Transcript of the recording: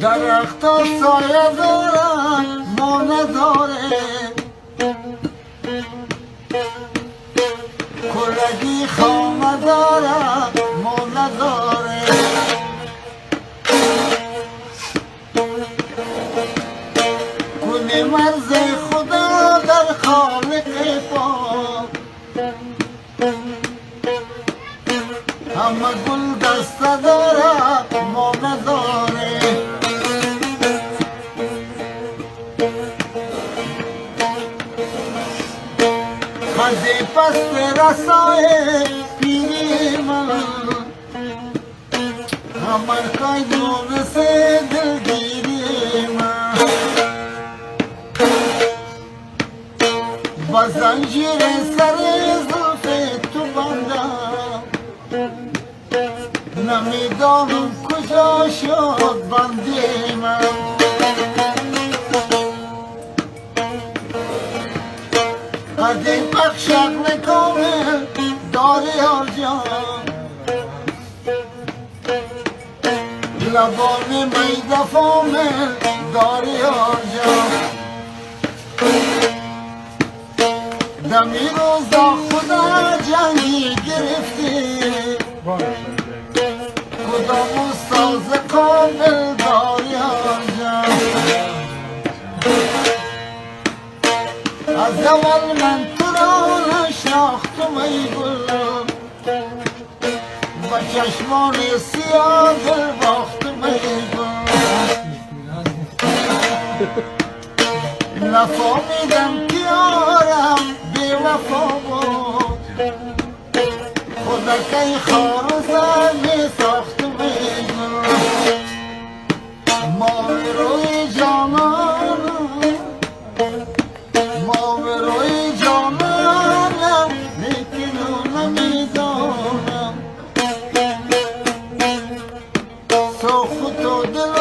درخت ها سایه دارن ما نداره، کلگی خامه دارن ما نداره. کنی مرز خدا در خالق پاک، همه گل دسته داره ما نداره. خزی پست رسای پیری من، همه کای دونس دلگیری من. با زنجیر سر زلف تو بندم، نمیدانم کجا شد بندی من. قدیم بخشق نکامل داری یار جان، لبان میده فامل داری یار جان. دمی روزا خدا جنگی گرفتی، کدام استاز کامل داری یار جان. از اول من تو را نشناختم ای گل، با چشمان سیاه دل باختم ای گل. نفهمیدم که یارم بی وفا بود، خدا که خار و زمین ساختم ای گل. ماوی روی جانانم، ماوی روی جانانم، لیکن او نمیدانم سوخت و دل